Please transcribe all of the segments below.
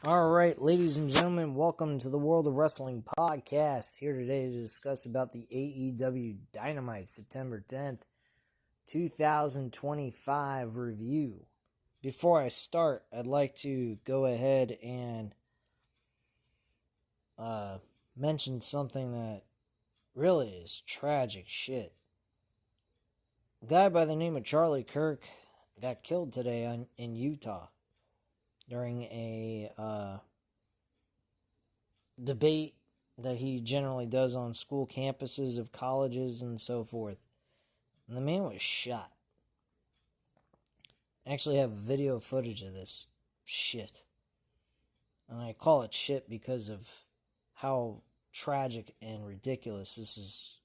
All right, ladies and gentlemen, welcome to the World of Wrestling podcast. Here today to discuss about the AEW Dynamite September 10th, 2025 review. Before I start, I'd like to go ahead and mention something that really is tragic shit. A guy by the name of Charlie Kirk got killed today in Utah during a debate that he generally does on school campuses of colleges and so forth. And the man was shot. I actually have video footage of this shit. And I call it shit because of how tragic and ridiculous this is.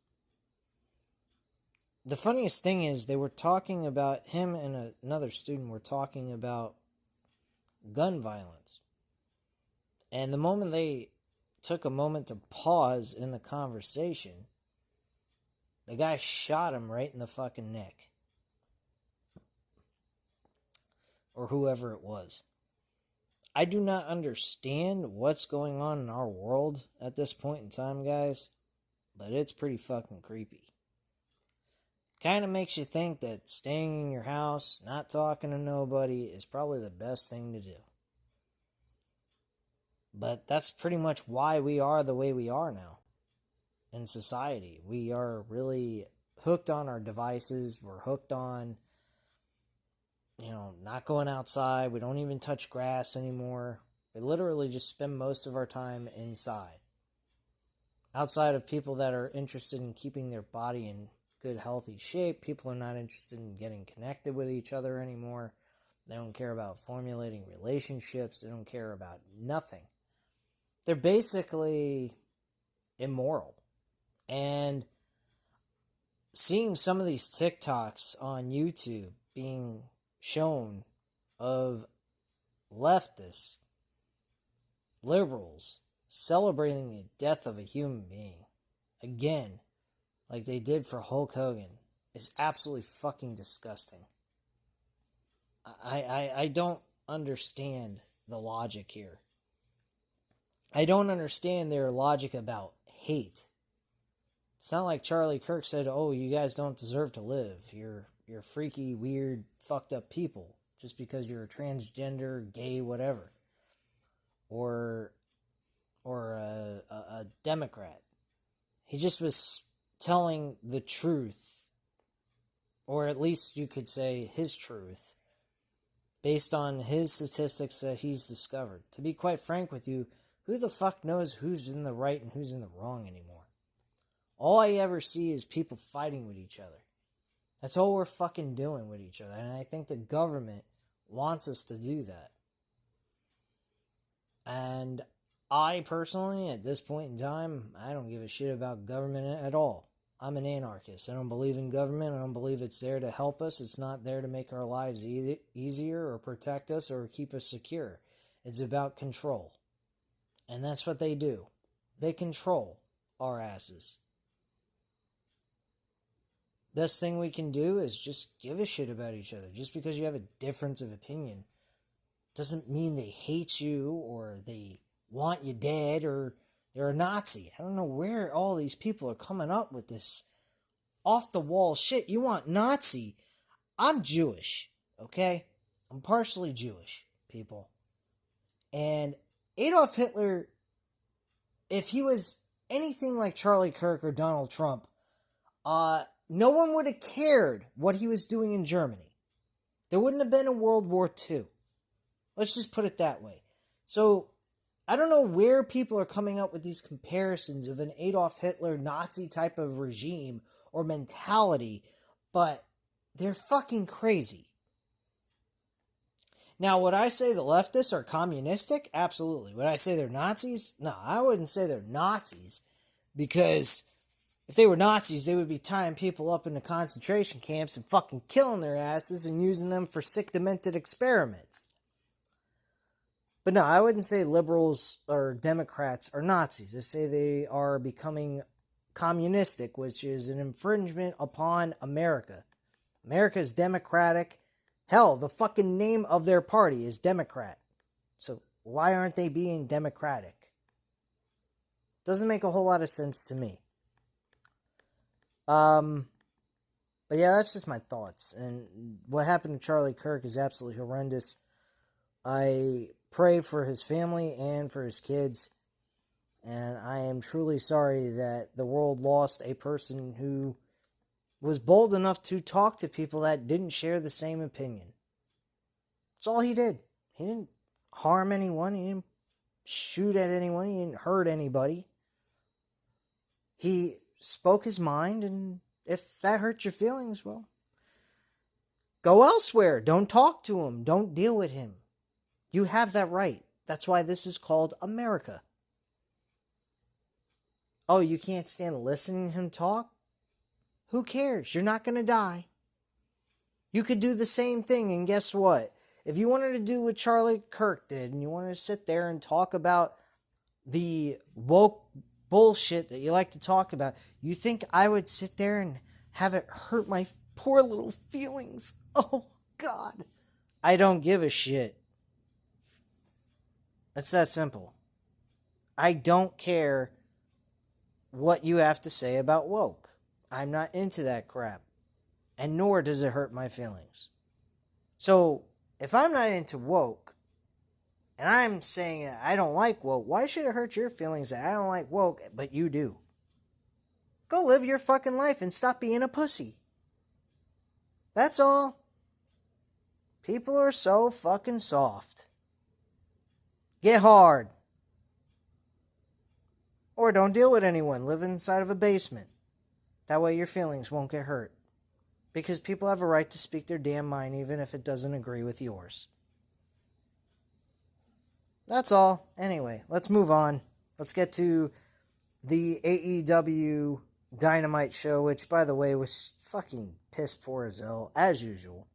The funniest thing is they were talking about, him and another student were talking about gun violence. And the moment they took a moment to pause in the conversation, the guy shot him right in the fucking neck. Or whoever it was. I do not understand what's going on in our world at this point in time, guys, but it's pretty fucking creepy. Kind of makes you think that staying in your house, not talking to nobody, is probably the best thing to do. But that's pretty much why we are the way we are now in society. We are really hooked on our devices. We're hooked on, not going outside. We don't even touch grass anymore. We literally just spend most of our time inside. Outside of people that are interested in keeping their body in good, healthy shape, people are not interested in getting connected with each other anymore. They don't care about formulating relationships. They don't care about nothing. They're basically immoral. And seeing some of these TikToks on YouTube being shown of leftists, liberals, celebrating the death of a human being, again, like they did for Hulk Hogan, is absolutely fucking disgusting. I don't understand the logic here. I don't understand their logic about hate. It's not like Charlie Kirk said, "Oh, you guys don't deserve to live. You're freaky, weird, fucked up people just because you're a transgender, gay, whatever, or a Democrat." He just was telling the truth, or at least you could say his truth, based on his statistics that he's discovered. To be quite frank with you, who the fuck knows who's in the right and who's in the wrong anymore? All I ever see is people fighting with each other. That's all we're fucking doing with each other. And I think the government wants us to do that. And I personally, at this point in time, I don't give a shit about government at all. I'm an anarchist. I don't believe in government. I don't believe it's there to help us. It's not there to make our lives easier or protect us or keep us secure. It's about control. And that's what they do. They control our asses. Best thing we can do is just give a shit about each other. Just because you have a difference of opinion doesn't mean they hate you or they want you dead or they're a Nazi. I don't know where all these people are coming up with this off-the-wall shit. You want Nazi? I'm Jewish, okay? I'm partially Jewish, people. And Adolf Hitler, if he was anything like Charlie Kirk or Donald Trump, no one would have cared what he was doing in Germany. There wouldn't have been a World War II. Let's just put it that way. So, I don't know where people are coming up with these comparisons of an Adolf Hitler Nazi type of regime or mentality, but they're fucking crazy. Now, would I say the leftists are communistic? Absolutely. Would I say they're Nazis? No, I wouldn't say they're Nazis, because if they were Nazis, they would be tying people up into concentration camps and fucking killing their asses and using them for sick, demented experiments. But no, I wouldn't say liberals or Democrats are Nazis. I say they are becoming communistic, which is an infringement upon America. America is democratic. Hell, the fucking name of their party is Democrat. So why aren't they being democratic? Doesn't make a whole lot of sense to me. But yeah, that's just my thoughts. And what happened to Charlie Kirk is absolutely horrendous. I pray for his family and for his kids. And I am truly sorry that the world lost a person who was bold enough to talk to people that didn't share the same opinion. That's all he did. He didn't harm anyone. He didn't shoot at anyone. He didn't hurt anybody. He spoke his mind, and if that hurts your feelings, well, go elsewhere. Don't talk to him. Don't deal with him. You have that right. That's why this is called America. Oh, you can't stand listening to him talk? Who cares? You're not going to die. You could do the same thing, and guess what? If you wanted to do what Charlie Kirk did, and you wanted to sit there and talk about the woke bullshit that you like to talk about, you think I would sit there and have it hurt my poor little feelings? Oh, God. I don't give a shit. It's that simple. I don't care what you have to say about woke. I'm not into that crap. And nor does it hurt my feelings. So, if I'm not into woke, and I'm saying that I don't like woke, why should it hurt your feelings that I don't like woke, but you do? Go live your fucking life and stop being a pussy. That's all. People are so fucking soft. Get hard. Or don't deal with anyone. Live inside of a basement. That way your feelings won't get hurt. Because people have a right to speak their damn mind even if it doesn't agree with yours. That's all. Anyway, let's move on. Let's get to the AEW Dynamite show, which, by the way, was fucking piss poor as hell, as usual.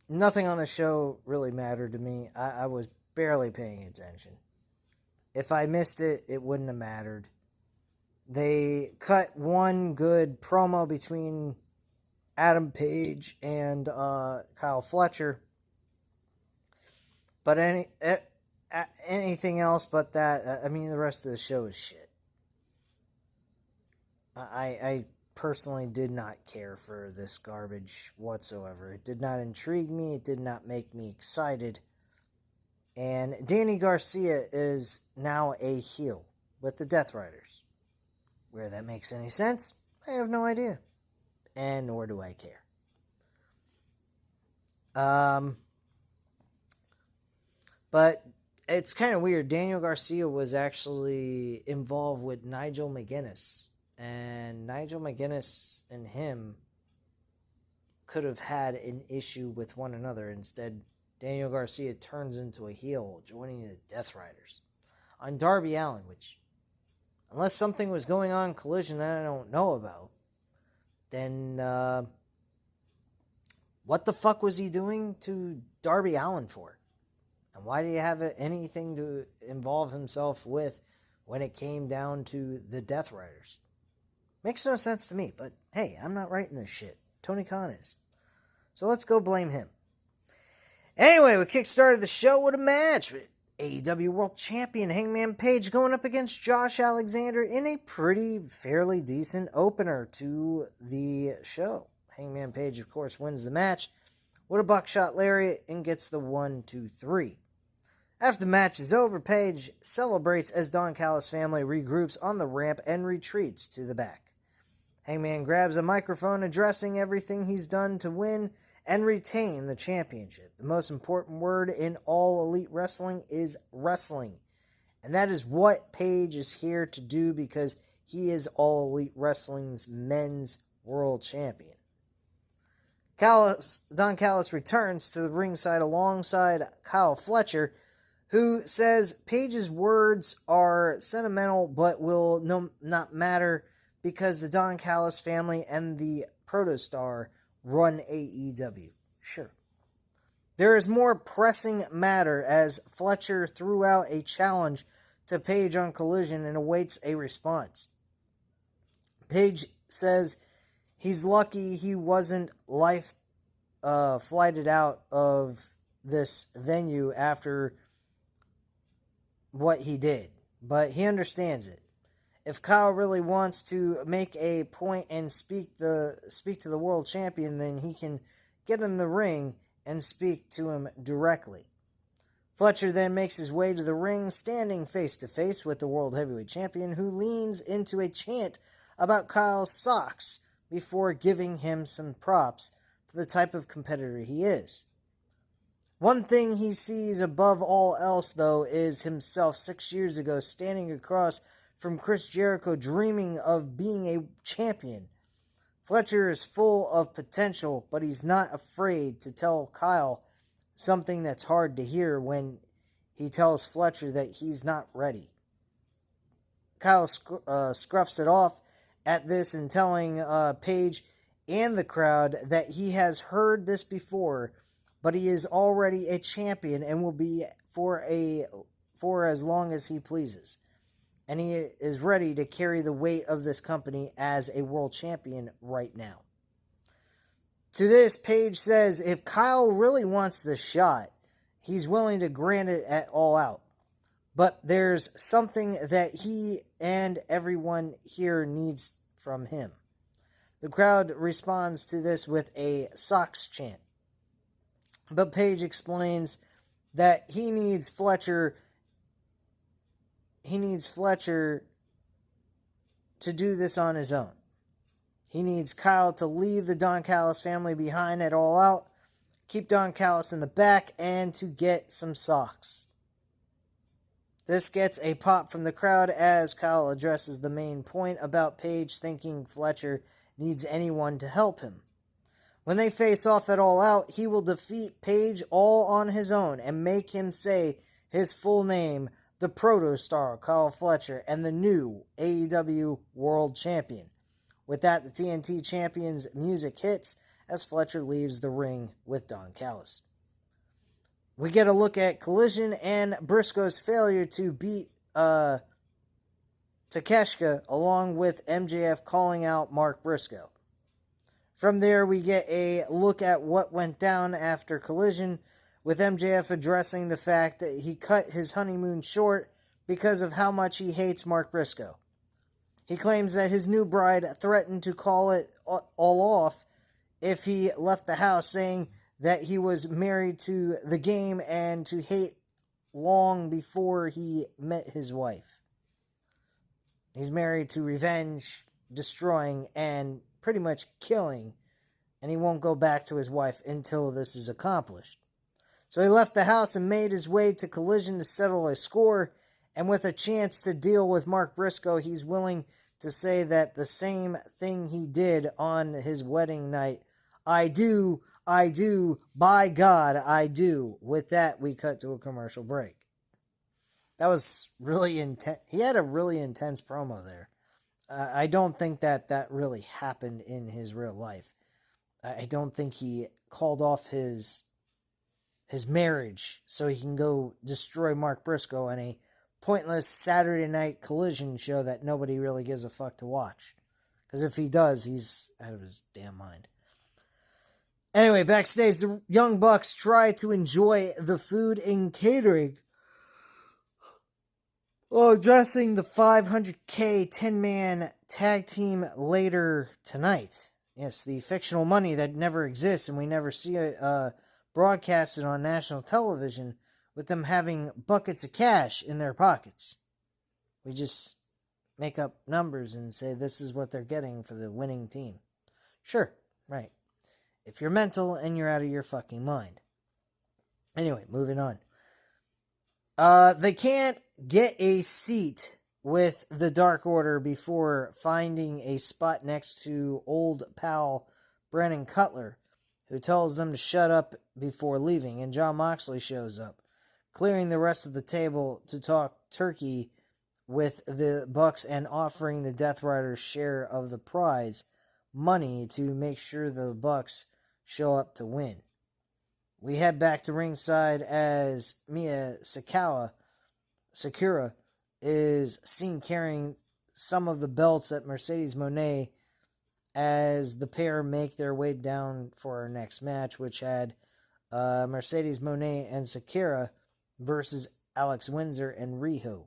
Nothing on the show really mattered to me. I was barely paying attention. If I missed it, it wouldn't have mattered. They cut one good promo between Adam Page and Kyle Fletcher. But anything else but that, the rest of the show is shit. I personally did not care for this garbage whatsoever. It did not intrigue me. It did not make me excited. And Danny Garcia is now a heel with the Deathriders. Where that makes any sense, I have no idea. And nor do I care. But it's kind of weird. Daniel Garcia was actually involved with Nigel McGuinness. And Nigel McGuinness and him could have had an issue with one another. Instead, Daniel Garcia turns into a heel, joining the Deathriders on Darby Allin, which, unless something was going on in Collision that I don't know about, then what the fuck was he doing to Darby Allin for? And why do you have anything to involve himself with when it came down to the Deathriders? Makes no sense to me, but hey, I'm not writing this shit. Tony Khan is. So let's go blame him. Anyway, we kickstarted the show with a match with AEW World Champion Hangman Page going up against Josh Alexander in a fairly decent opener to the show. Hangman Page, of course, wins the match with a buckshot lariat and gets the 1, 2, 3. After the match is over, Page celebrates as Don Callis' family regroups on the ramp and retreats to the back. Hangman grabs a microphone addressing everything he's done to win and retain the championship. The most important word in all elite wrestling is wrestling. And that is what Page is here to do because he is All Elite Wrestling's men's world champion. Don Callis returns to the ringside alongside Kyle Fletcher, who says Page's words are sentimental but will not matter because the Don Callis family and the Protostar run AEW. Sure. There is more pressing matter as Fletcher threw out a challenge to Page on Collision and awaits a response. Page says he's lucky he wasn't flighted out of this venue after what he did, but he understands it. If Kyle really wants to make a point and speak to the world champion, then he can get in the ring and speak to him directly. Fletcher then makes his way to the ring, standing face to face with the world heavyweight champion, who leans into a chant about Kyle's socks before giving him some props for the type of competitor he is. One thing he sees above all else, though, is himself 6 years ago standing across from Chris Jericho, dreaming of being a champion. Fletcher is full of potential, but he's not afraid to tell Kyle something that's hard to hear when he tells Fletcher that he's not ready. Kyle scruffs it off at this and telling Paige and the crowd that he has heard this before, but he is already a champion and will be for as long as he pleases. And he is ready to carry the weight of this company as a world champion right now. To this, Paige says if Kyle really wants the shot, he's willing to grant it at All Out. But there's something that he and everyone here needs from him. The crowd responds to this with a socks chant. But Paige explains that he needs Fletcher to do this on his own. He needs Kyle to leave the Don Callis family behind at All Out, keep Don Callis in the back, and to get some socks. This gets a pop from the crowd as Kyle addresses the main point about Paige thinking Fletcher needs anyone to help him. When they face off at All Out, he will defeat Paige all on his own and make him say his full name, the Proto-Star Kyle Fletcher, and the new AEW World Champion. With that, the TNT Champion's music hits as Fletcher leaves the ring with Don Callis. We get a look at Collision and Briscoe's failure to beat Takeshita, along with MJF calling out Mark Briscoe. From there, we get a look at what went down after Collision, with MJF addressing the fact that he cut his honeymoon short because of how much he hates Mark Briscoe. He claims that his new bride threatened to call it all off if he left the house, saying that he was married to the game and to hate long before he met his wife. He's married to revenge, destroying, and pretty much killing, and he won't go back to his wife until this is accomplished. So he left the house and made his way to Collision to settle a score, and with a chance to deal with Mark Briscoe, he's willing to say that the same thing he did on his wedding night, I do, by God, I do. With that, we cut to a commercial break. That was really intense. He had a really intense promo there. I don't think that really happened in his real life. I don't think he called off his marriage so he can go destroy Mark Briscoe in a pointless Saturday night Collision show that nobody really gives a fuck to watch. Because if he does, he's out of his damn mind. Anyway, backstage, the Young Bucks try to enjoy the food and catering while addressing the $500K 10-man tag team later tonight. Yes, the fictional money that never exists and we never see it broadcasted on national television, with them having buckets of cash in their pockets. We just make up numbers and say this is what they're getting for the winning team. Sure, right. If you're mental and you're out of your fucking mind. Anyway, moving on. They can't get a seat with the Dark Order before finding a spot next to old pal Brandon Cutler, who tells them to shut up before leaving, and Jon Moxley shows up, clearing the rest of the table to talk turkey with the Bucks and offering the Deathriders share of the prize money to make sure the Bucks show up to win. We head back to ringside as Mia Sakura is seen carrying some of the belts at Mercedes Moné as the pair make their way down for our next match, which had Mercedes Moné and Sakura versus Alex Windsor and Riho.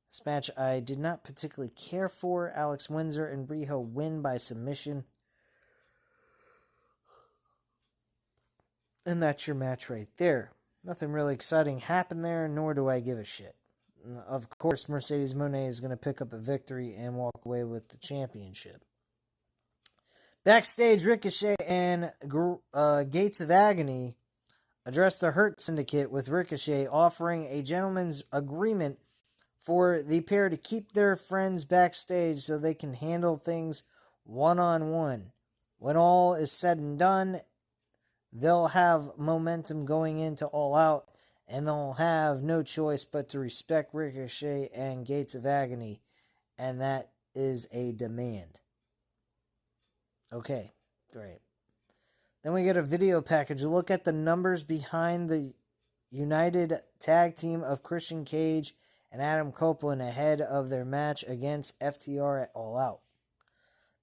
This match I did not particularly care for. Alex Windsor and Riho win by submission. And that's your match right there. Nothing really exciting happened there, nor do I give a shit. Of course, Mercedes Moné is going to pick up a victory and walk away with the championship. Backstage, Ricochet and Gates of Agony addressed the Hurt Syndicate, with Ricochet offering a gentleman's agreement for the pair to keep their friends backstage so they can handle things one-on-one. When all is said and done, they'll have momentum going into All Out, and they'll have no choice but to respect Ricochet and Gates of Agony, and that is a demand. Okay, great. Then we get a video package. Look at the numbers behind the United Tag Team of Christian Cage and Adam Copeland ahead of their match against FTR at All Out.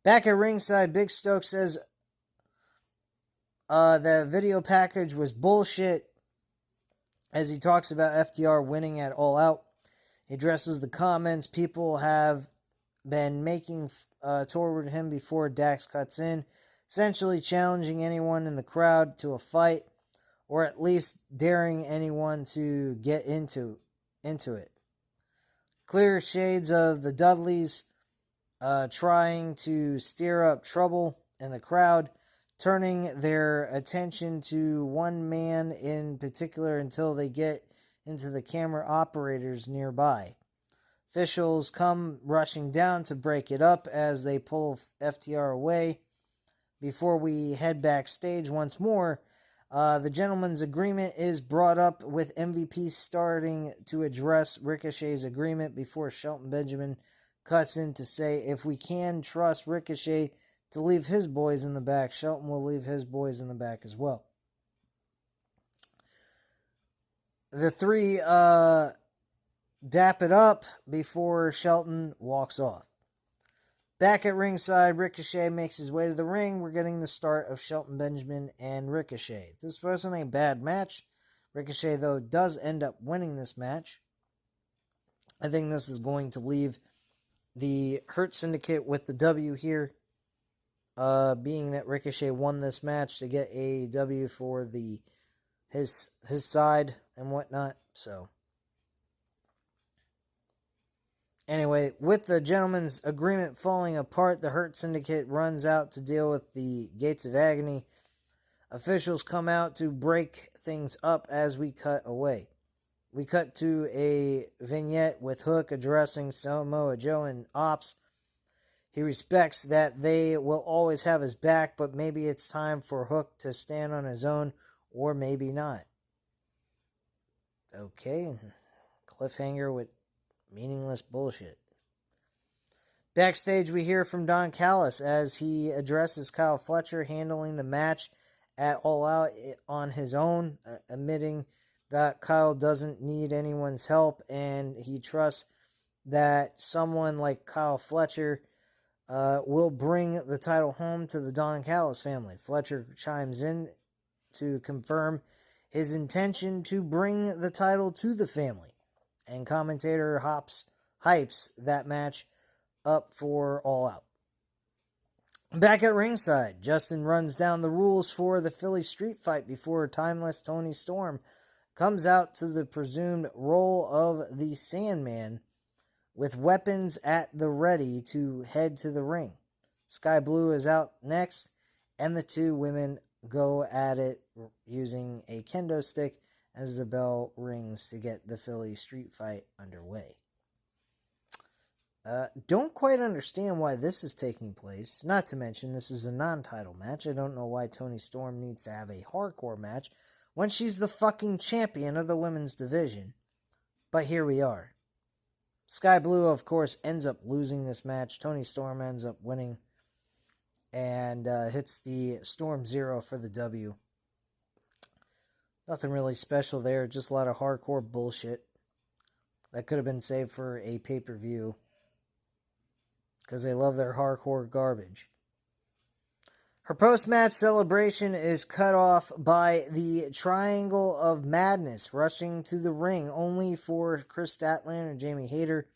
Back at ringside, Big Stokes says the video package was bullshit as he talks about FTR winning at All Out. He addresses the comments people have been making toward him before Dax cuts in, essentially challenging anyone in the crowd to a fight, or at least daring anyone to get into it. Clear shades of the Dudleys trying to stir up trouble in the crowd, turning their attention to one man in particular until they get into the camera operators nearby. Officials come rushing down to break it up as they pull FTR away. Before we head backstage once more, the gentleman's agreement is brought up, with MVP starting to address Ricochet's agreement before Shelton Benjamin cuts in to say, if we can trust Ricochet to leave his boys in the back, Shelton will leave his boys in the back as well. The three dap it up before Shelton walks off. Back at ringside, Ricochet makes his way to the ring. We're getting the start of Shelton Benjamin and Ricochet. This wasn't a bad match. Ricochet, though, does end up winning this match. I think this is going to leave the Hurt Syndicate with the W here, being that Ricochet won this match to get a W for his side and whatnot. So anyway, with the gentleman's agreement falling apart, the Hurt Syndicate runs out to deal with the Gates of Agony. Officials come out to break things up as we cut away. We cut to a vignette with Hook addressing Samoa Joe and Ops. He respects that they will always have his back, but maybe it's time for Hook to stand on his own, or maybe not. Okay, cliffhanger with meaningless bullshit. Backstage, we hear from Don Callis as he addresses Kyle Fletcher handling the match at All Out on his own, admitting that Kyle doesn't need anyone's help, and he trusts that someone like Kyle Fletcher will bring the title home to the Don Callis family. Fletcher chimes in to confirm his intention to bring the title to the family, and commentator hypes that match up for All Out. Back at ringside, Justin runs down the rules for the Philly street fight before timeless Tony Storm comes out to the presumed role of the Sandman with weapons at the ready to head to the ring. Sky Blue is out next, and the two women go at it using a kendo stick as the bell rings to get the Philly street fight underway. Don't quite understand why this is taking place. Not to mention, this is a non-title match. I don't know why Toni Storm needs to have a hardcore match when she's the fucking champion of the women's division. But here we are. Sky Blue, of course, ends up losing this match. Toni Storm ends up winning and hits the Storm Zero for the W. Nothing really special there, just a lot of hardcore bullshit that could have been saved for a pay-per-view because they love their hardcore garbage. Her post-match celebration is cut off by the Triangle of Madness rushing to the ring, only for Chris Statlander and Jamie Hayter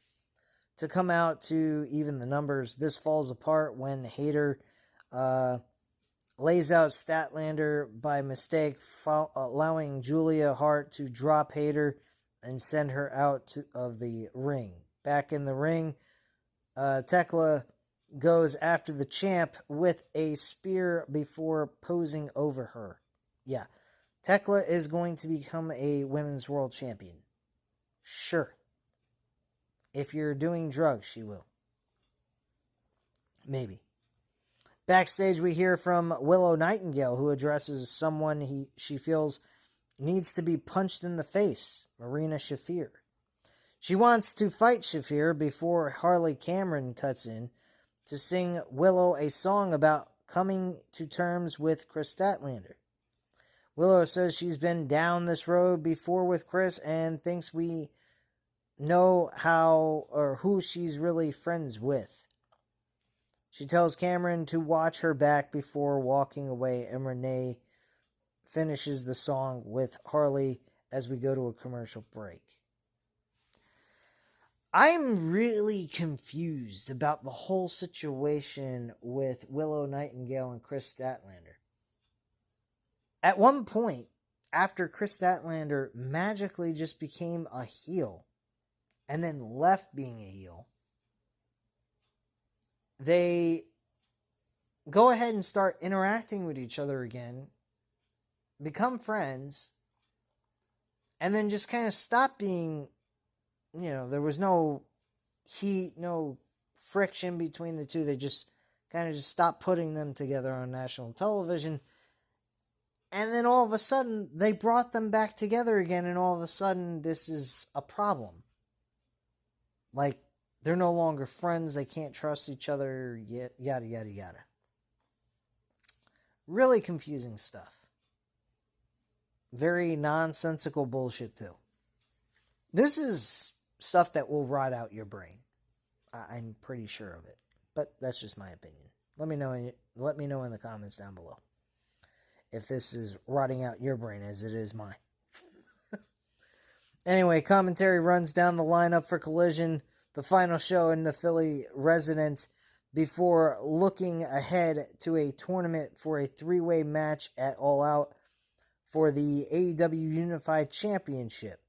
to come out to even the numbers. This falls apart when Hayter lays out Statlander by mistake, allowing Julia Hart to drop Hayter and send her out of the ring. Back in the ring, Tekla goes after the champ with a spear before posing over her. Yeah, Tekla is going to become a women's world champion. Sure. If you're doing drugs, she will. Maybe. Backstage, we hear from Willow Nightingale, who addresses someone she feels needs to be punched in the face, Marina Shafir. She wants to fight Shafir before Harley Cameron cuts in to sing Willow a song about coming to terms with Chris Statlander. Willow says she's been down this road before with Chris and thinks we know how or who she's really friends with. She tells Cameron to watch her back before walking away, and Renee finishes the song with Harley as we go to a commercial break. I'm really confused about the whole situation with Willow Nightingale and Chris Statlander. At one point, after Chris Statlander magically just became a heel and then left being a heel, they go ahead and start interacting with each other again, become friends, and then just kind of stop being, there was no heat, no friction between the two. They just kind of stopped putting them together on national television. And then all of a sudden, they brought them back together again, and all of a sudden, this is a problem. Like, they're no longer friends, they can't trust each other, yada, yada, yada. Really confusing stuff. Very nonsensical bullshit, too. This is stuff that will rot out your brain. I'm pretty sure of it. But that's just my opinion. Let me know in the comments down below if this is rotting out your brain as it is mine. Anyway, commentary runs down the lineup for Collision, the final show in the Philly residence, before looking ahead to a tournament for a three-way match at All Out for the AEW Unified Championship.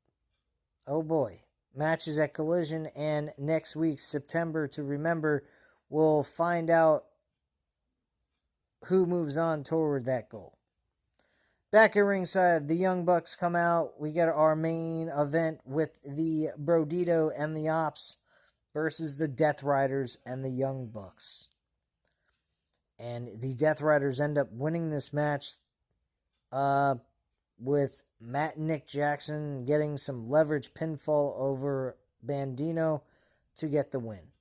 Oh boy. Matches at Collision, and next week, September to remember, we'll find out who moves on toward that goal. Back at ringside, the Young Bucks come out. We get our main event with the Brodito and the Ops versus the Deathriders and the Young Bucks. And the Deathriders end up winning this match with Matt and Nick Jackson getting some leverage pinfall over Bandino to get the win.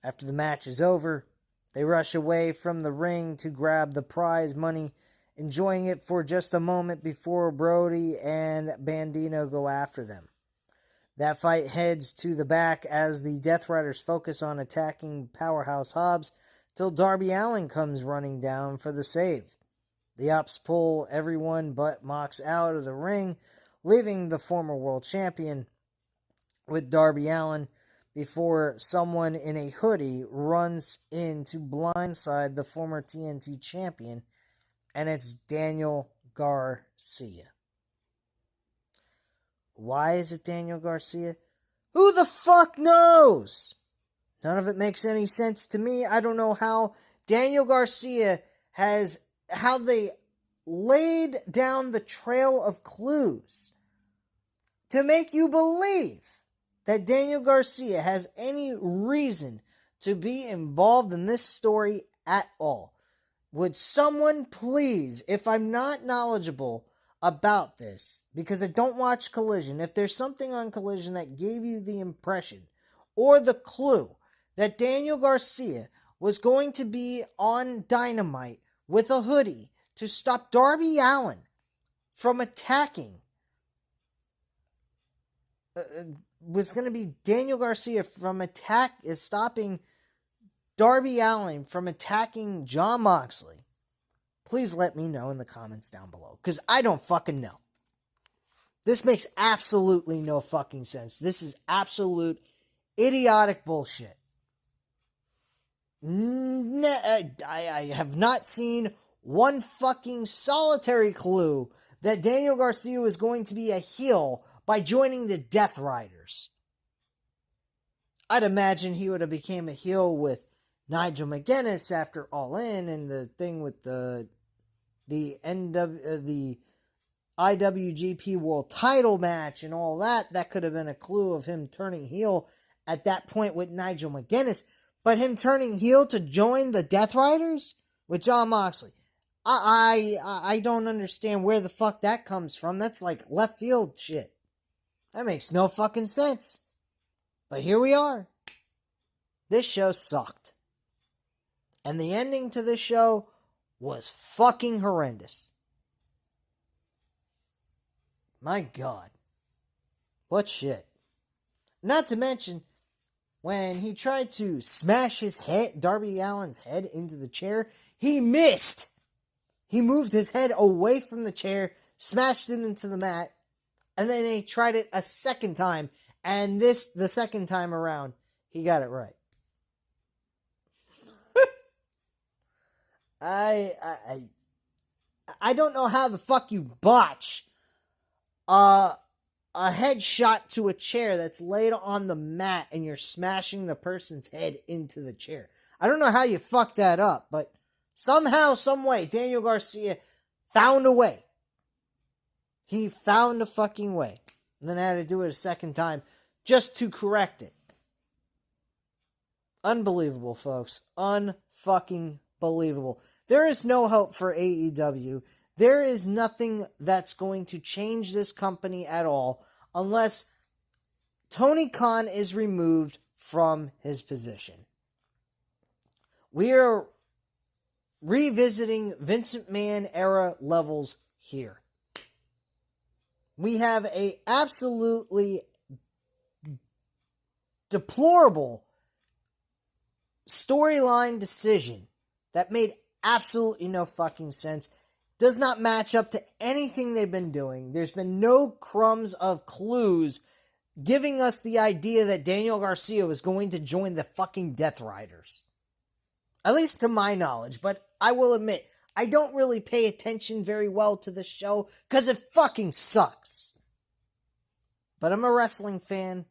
After the match is over, they rush away from the ring to grab the prize money, enjoying it for just a moment before Brody and Bandino go after them. That fight heads to the back as the Deathriders focus on attacking Powerhouse Hobbs till Darby Allin comes running down for the save. The Ops pull everyone but Mox out of the ring, leaving the former world champion with Darby Allin before someone in a hoodie runs in to blindside the former TNT champion, and it's Daniel Garcia. Why is it Daniel Garcia? Who the fuck knows? None of it makes any sense to me. I don't know how Daniel Garcia how they laid down the trail of clues to make you believe that Daniel Garcia has any reason to be involved in this story at all. Would someone please, if I'm not knowledgeable about this, because I don't watch Collision, if there's something on Collision that gave you the impression or the clue that Daniel Garcia was going to be on Dynamite with a hoodie to stop Darby Allin from attacking, was going to be Daniel Garcia stopping Darby Allin from attacking Jon Moxley, Please let me know in the comments down below, because I don't fucking know. This makes absolutely no fucking sense. This is absolute idiotic bullshit. I have not seen one fucking solitary clue that Daniel Garcia was going to be a heel by joining the Deathriders. I'd imagine he would have became a heel with Nigel McGuinness after All In, and the thing with the IWGP World Title match and all that. That could have been a clue of him turning heel at that point with Nigel McGuinness. But him turning heel to join the Deathriders with Jon Moxley, I don't understand where the fuck that comes from. That's like left field shit. That makes no fucking sense. But here we are. This show sucked. And the ending to this show was fucking horrendous. My God. What shit. Not to mention, when he tried to smash his head, Darby Allin's head into the chair, he missed. He moved his head away from the chair, smashed it into the mat, and then he tried it a second time, and the second time around, he got it right. I don't know how the fuck you botch a headshot to a chair that's laid on the mat and you're smashing the person's head into the chair. I don't know how you fuck that up, but somehow, some way, Daniel Garcia found a way. He found a fucking way. And then I had to do it a second time just to correct it. Unbelievable, folks. Unfucking believable. There is no hope for AEW. There is nothing that's going to change this company at all unless Tony Khan is removed from his position. We are revisiting Vincent Mann era levels here. We have a absolutely deplorable storyline decision that made absolutely no fucking sense. Does not match up to anything they've been doing. There's been no crumbs of clues giving us the idea that Daniel Garcia was going to join the fucking Deathriders. At least to my knowledge, but I will admit, I don't really pay attention very well to this show because it fucking sucks. But I'm a wrestling fan.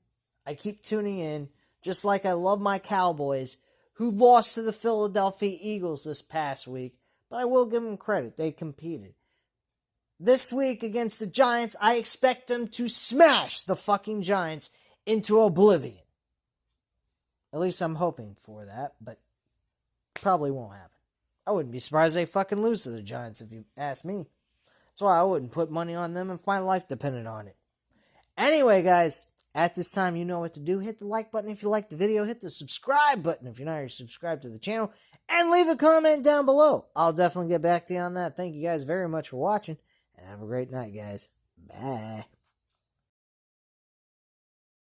I keep tuning in, just like I love my Cowboys, who lost to the Philadelphia Eagles this past week. But I will give them credit. They competed. This week against the Giants, I expect them to smash the fucking Giants into oblivion. At least I'm hoping for that, but probably won't happen. I wouldn't be surprised they fucking lose to the Giants if you ask me. That's why I wouldn't put money on them if my life depended on it. Anyway, guys, at this time, you know what to do. Hit the like button if you like the video. Hit the subscribe button if you're not already subscribed to the channel. And leave a comment down below. I'll definitely get back to you on that. Thank you guys very much for watching. And have a great night, guys. Bye.